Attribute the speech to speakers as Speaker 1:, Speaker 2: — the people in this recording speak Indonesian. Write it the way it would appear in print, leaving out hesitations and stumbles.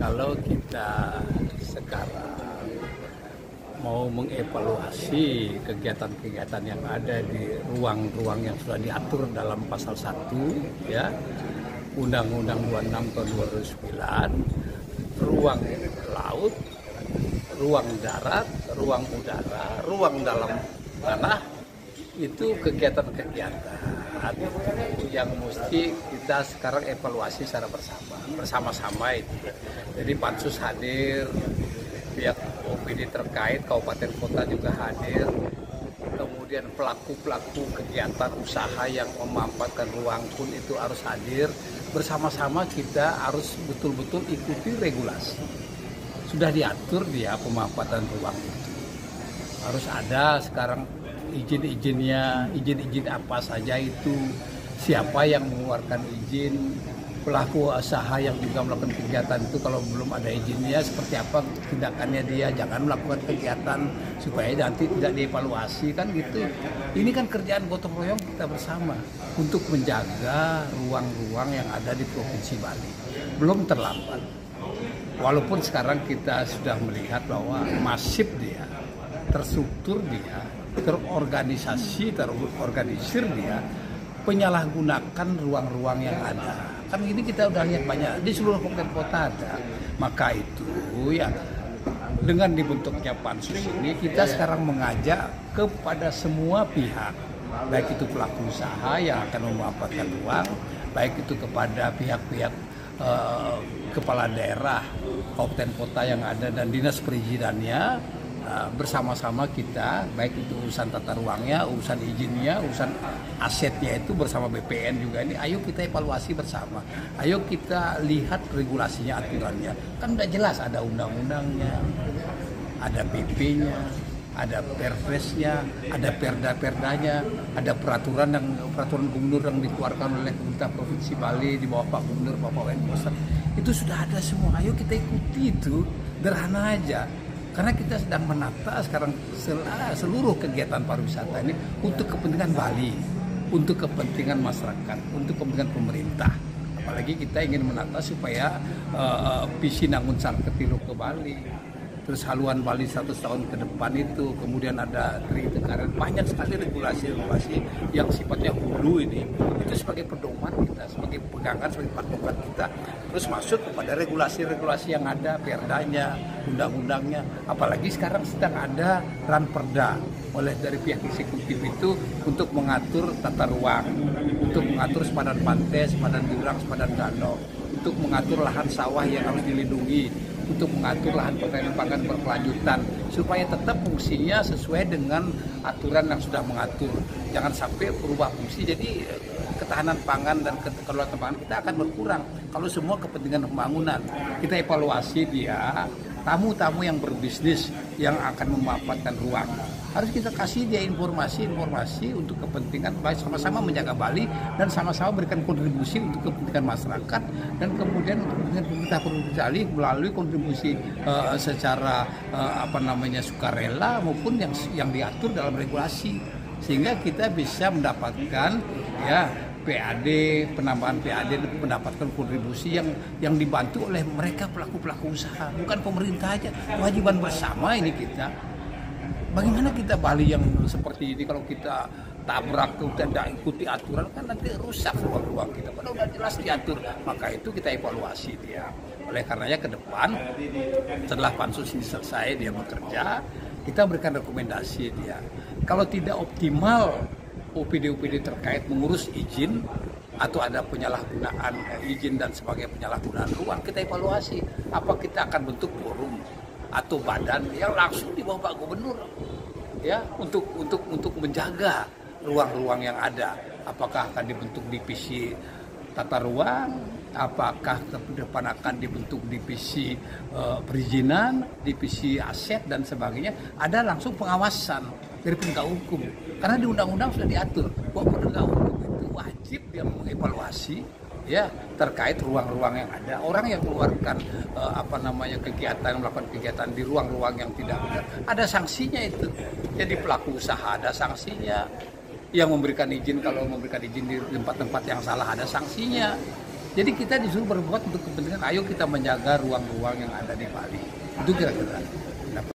Speaker 1: Kalau kita sekarang mau mengevaluasi kegiatan-kegiatan yang ada di ruang-ruang yang sudah diatur dalam pasal 1 ya Undang-Undang 26 tahun 2009, ruang laut, ruang darat, ruang udara, ruang dalam tanah, itu kegiatan-kegiatan yang mesti kita sekarang evaluasi secara bersama-sama itu. Jadi Pansus hadir, pihak OPD terkait, kabupaten kota juga hadir, kemudian pelaku-pelaku kegiatan usaha yang memanfaatkan ruang pun itu harus hadir. Bersama-sama kita harus betul-betul ikuti regulasi. Sudah diatur dia pemanfaatan ruang itu. Harus ada sekarang izin-izinnya, izin-izin apa saja itu, siapa yang mengeluarkan izin, pelaku usaha yang juga melakukan kegiatan itu kalau belum ada izinnya seperti apa tindakannya dia, jangan melakukan kegiatan supaya nanti tidak dievaluasi kan gitu. Ini kan kerjaan gotong royong kita bersama untuk menjaga ruang-ruang yang ada di Provinsi Bali. Belum terlambat. Walaupun sekarang kita sudah melihat bahwa masif dia, terstruktur dia, terorganisir dia, penyalahgunakan ruang-ruang yang ada. Kan ini kita udah lihat banyak di seluruh kabupaten kota ada. Maka itu ya dengan dibentuknya Pansus ini kita sekarang mengajak kepada semua pihak, baik itu pelaku usaha yang akan memanfaatkan ruang, baik itu kepada pihak-pihak kepala daerah kabupaten kota yang ada dan dinas perizinannya, bersama-sama kita, baik itu urusan tata ruangnya, urusan izinnya, urusan asetnya itu bersama BPN juga ini, ayo kita evaluasi bersama, ayo kita lihat regulasinya, aturannya, kan udah jelas ada undang-undangnya, ada PP-nya, ada perpresnya, ada perda-perdanya, ada peraturan gubernur yang dikeluarkan oleh pemerintah Provinsi Bali di bawah Pak Gubernur, Bapak Wenkosan, itu sudah ada semua, ayo kita ikuti itu, sederhana aja. Karena kita sedang menata sekarang seluruh kegiatan pariwisata ini untuk kepentingan Bali, untuk kepentingan masyarakat, untuk kepentingan pemerintah. Apalagi kita ingin menata supaya visi Nangun Sarketilu ke Bali, terus haluan Bali 100 tahun ke depan itu, kemudian ada Tri Tenggaran, banyak sekali regulasi-regulasi yang sifatnya hulu ini, itu sebagai pedoman kita, sebagai pegangan, sebagai patokan kita. Terus masuk kepada regulasi-regulasi yang ada, perdanya, undang-undangnya, apalagi sekarang sedang ada ranperda oleh dari pihak eksekutif itu untuk mengatur tata ruang, untuk mengatur sepadan pantai, sepadan jurang, sepadan danau, untuk mengatur lahan sawah yang harus dilindungi, untuk mengatur lahan pertanian pangan berkelanjutan supaya tetap fungsinya sesuai dengan aturan yang sudah mengatur. Jangan sampai berubah fungsi, jadi ketahanan pangan dan kedaulatan pangan kita akan berkurang kalau semua kepentingan pembangunan. Kita evaluasi dia, tamu-tamu yang berbisnis yang akan memanfaatkan ruang, harus kita kasih dia informasi untuk kepentingan baik, sama-sama menjaga Bali dan sama-sama berikan kontribusi untuk kepentingan masyarakat dan kemudian untuk kepentingan pemerintah Provinsi Bali melalui kontribusi secara sukarela maupun yang diatur dalam regulasi, sehingga kita bisa mendapatkan ya PAD, penambahan PAD, mendapatkan kontribusi yang dibantu oleh mereka pelaku-pelaku usaha, bukan pemerintah aja. Kewajiban bersama ini kita. Bagaimana kita Bali yang seperti ini kalau kita tabrak, kita tidak ikuti aturan, kan nanti rusak ruang-ruang kita. Padahal udah jelas diatur, maka itu kita evaluasi dia. Oleh karenanya ke depan, setelah Pansus ini selesai dia bekerja, kita berikan rekomendasi dia. Kalau tidak optimal OPD-OPD terkait mengurus izin atau ada penyalahgunaan izin dan sebagai penyalahgunaan ruang, kita evaluasi. Apa kita akan bentuk forum atau badan yang langsung di bawah Pak Gubernur ya untuk menjaga ruang-ruang yang ada. Apakah akan dibentuk divisi tata ruang, apakah ke depan akan dibentuk divisi perizinan, divisi aset dan sebagainya, ada langsung pengawasan dari penegak hukum. Karena di undang-undang sudah diatur bahwa penegak hukum itu wajib dia mengevaluasi ya terkait ruang-ruang yang ada. Orang yang mengeluarkan kegiatan, melakukan kegiatan di ruang-ruang yang tidak benar, ada sanksinya itu. Jadi pelaku usaha ada sanksinya, yang memberikan izin kalau memberikan izin di tempat-tempat yang salah ada sanksinya. Jadi kita disuruh berbuat untuk kepentingan, ayo kita menjaga ruang-ruang yang ada di Bali. Itu kira-kira.